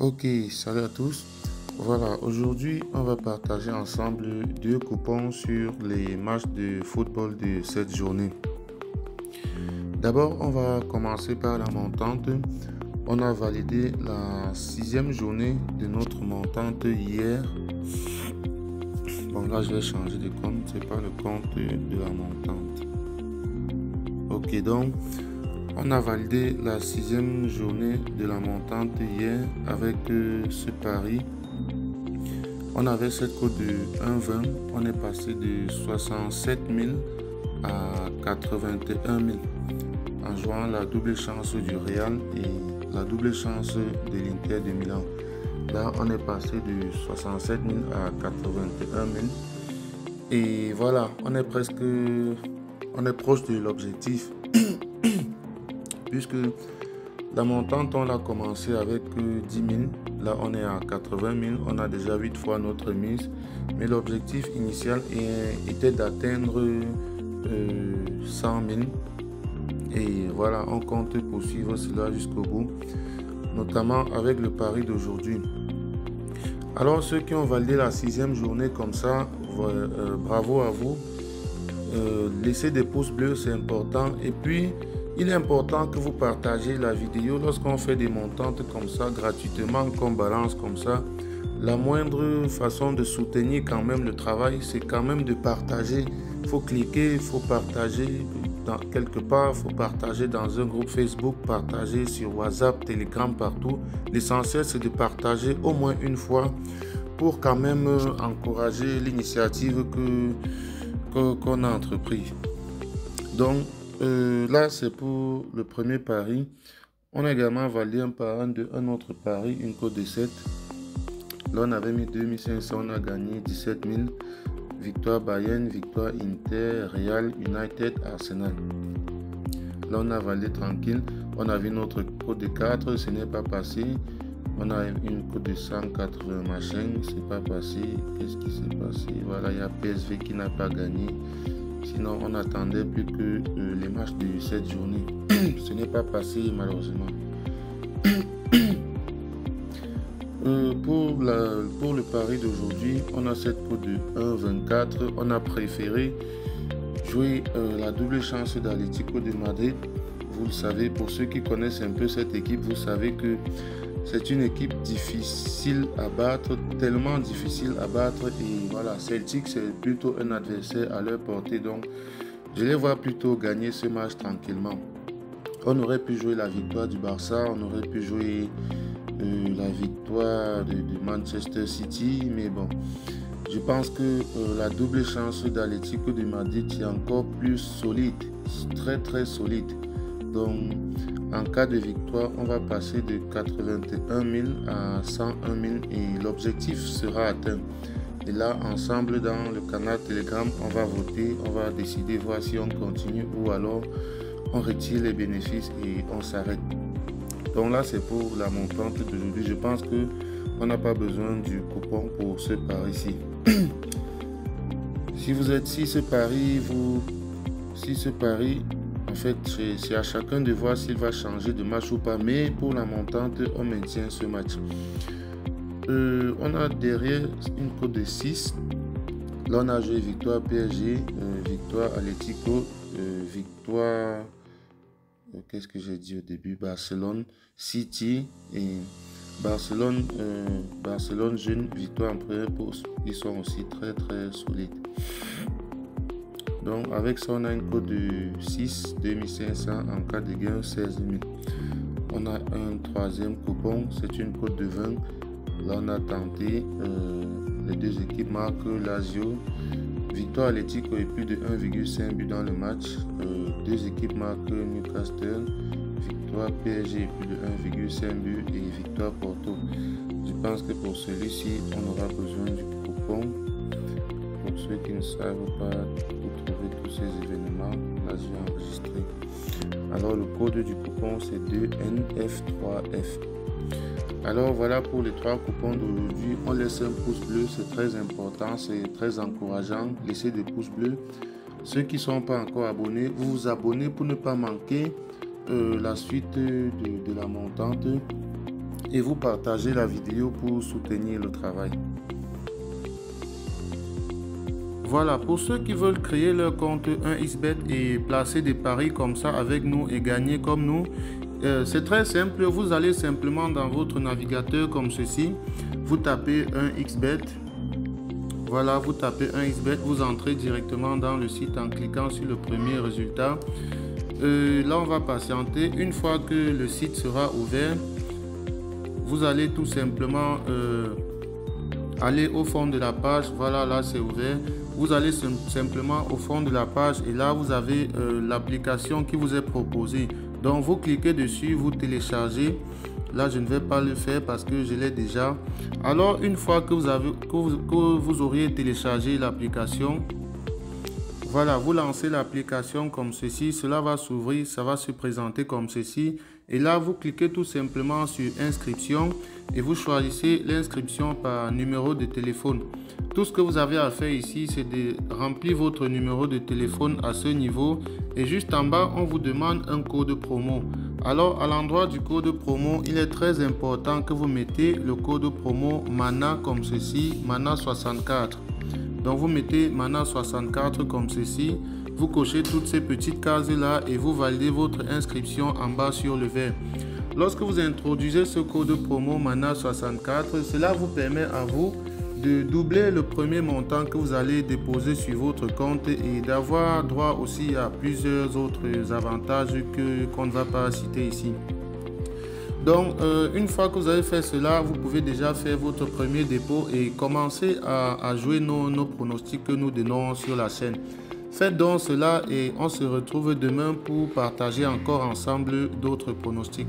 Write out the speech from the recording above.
Ok, salut à tous. Voilà, aujourd'hui, on va partager ensemble deux coupons sur les matchs de football de cette journée. D'abord, on va commencer par la montante. On a validé la 6e journée de notre montante hier. Bon, là, je vais changer de compte. C'est pas le compte de la montante. Ok, donc, on a validé la 6e journée de la montante hier avec ce pari. On avait cette cote de 1,20. On est passé de 67 000 à 81 000 en jouant la double chance du Real et la double chance de l'Inter de Milan. Là, on est passé de 67 000 à 81 000. Et voilà, on est proche de l'objectif. Puisque la montante, on l'a commencé avec 10 000. Là, on est à 80 000. On a déjà 8 fois notre mise. Mais l'objectif initial était d'atteindre 100 000. Et voilà, on compte poursuivre cela jusqu'au bout, notamment avec le pari d'aujourd'hui. Alors, ceux qui ont validé la 6e journée comme ça, bravo à vous. Laissez des pouces bleus, c'est important. Et puis, il est important que vous partagez la vidéo lorsqu'on fait des montantes comme ça, gratuitement, qu'on balance comme ça. La moindre façon de soutenir quand même le travail, c'est quand même de partager. Il faut cliquer, il faut partager quelque part, il faut partager dans un groupe Facebook, partager sur WhatsApp, Telegram, partout. L'essentiel, c'est de partager au moins une fois pour quand même encourager l'initiative qu'on a entrepris. Donc, là, c'est pour le premier pari. On a également validé un autre pari, une cote de 7. Là, on avait mis 2500, on a gagné 17 000. Victoire Bayern, victoire Inter, Real, United, Arsenal. Là, on a validé tranquille. On a vu notre cote de 4, ce n'est pas passé. On a une cote de 180 machin, c'est pas passé. Qu'est-ce qui s'est passé? Voilà, il y a PSV qui n'a pas gagné. Sinon, on attendait plus que les matchs de cette journée. Ce n'est pas passé malheureusement. Pour le pari d'aujourd'hui, on a cette cote de 1,24. On a préféré jouer la double chance d'Atlético de Madrid. Vous le savez, pour ceux qui connaissent un peu cette équipe, vous savez que c'est une équipe difficile à battre, tellement difficile à battre. Et voilà, Celtic, c'est plutôt un adversaire à leur portée. Donc, je les vois plutôt gagner ce match tranquillement. On aurait pu jouer la victoire du Barça, on aurait pu jouer la victoire de Manchester City. Mais bon, je pense que la double chance d'Atlético de Madrid est encore plus solide, très très solide. Donc, en cas de victoire, on va passer de 81 000 à 101 000 et l'objectif sera atteint. Et là, ensemble, dans le canal Telegram, on va voter, on va décider, voir si on continue ou alors on retire les bénéfices et on s'arrête. Donc là, c'est pour la montante d'aujourd'hui. Je pense qu'on n'a pas besoin du coupon pour ce pari-ci. Si ce pari, en fait, c'est à chacun de voir s'il va changer de match ou pas. Mais pour la montante, on maintient ce match. On a derrière une cote de 6. Là, on a joué victoire PSG, victoire Atlético, victoire... Qu'est-ce que j'ai dit au début? Barcelone, City et Barcelone jeune, victoire en première pause. Ils sont aussi très très solides. Donc avec ça, on a une cote de 6, 2500 en cas de gain, 16 000. On a un troisième coupon, c'est une cote de 20. Là, on a tenté. Les deux équipes marquent Lazio. Victoire Atlético et plus de 1,5 but dans le match. Deux équipes marquent Newcastle. Victoire PSG et plus de 1,5 but et victoire Porto. Je pense que pour celui-ci, on aura besoin du coupon. Pour ceux qui ne savent pas où trouver tous ces événements, là j'ai enregistré. Alors le code du coupon c'est 2NF3F. Alors voilà pour les 3 coupons d'aujourd'hui. On laisse un pouce bleu, c'est très important, c'est très encourageant. Laissez des pouces bleus. Ceux qui ne sont pas encore abonnés, vous vous abonnez pour ne pas manquer la suite de la montante. et vous partagez la vidéo pour soutenir le travail. Voilà, pour ceux qui veulent créer leur compte 1xBet et placer des paris comme ça avec nous et gagner comme nous, c'est très simple. Vous allez simplement dans votre navigateur comme ceci, vous tapez 1xBet. Voilà, vous tapez 1xBet, vous entrez directement dans le site en cliquant sur le premier résultat. Là, on va patienter. Une fois que le site sera ouvert, vous allez tout simplement aller au fond de la page. Voilà, là c'est ouvert. Vous allez simplement au fond de la page et là vous avez l'application qui vous est proposée. Donc vous cliquez dessus, vous téléchargez. Là je ne vais pas le faire parce que je l'ai déjà. Alors une fois que vous auriez téléchargé l'application, voilà, vous lancez l'application comme ceci. Cela va s'ouvrir, ça va se présenter comme ceci. Et là, vous cliquez tout simplement sur inscription et vous choisissez l'inscription par numéro de téléphone. Tout ce que vous avez à faire ici, c'est de remplir votre numéro de téléphone à ce niveau. Et juste en bas, on vous demande un code promo. Alors, à l'endroit du code promo, il est très important que vous mettez le code promo MANA comme ceci, MANA 64. Donc, vous mettez MANA 64 comme ceci. Vous cochez toutes ces petites cases là et vous validez votre inscription en bas sur le vert. Lorsque vous introduisez ce code promo MANA 64, cela vous permet à vous de doubler le premier montant que vous allez déposer sur votre compte et d'avoir droit aussi à plusieurs autres avantages qu'on ne va pas citer ici. Donc, une fois que vous avez fait cela, vous pouvez déjà faire votre premier dépôt et commencer à jouer nos pronostics que nous donnons sur la chaîne. Faites donc cela et on se retrouve demain pour partager encore ensemble d'autres pronostics.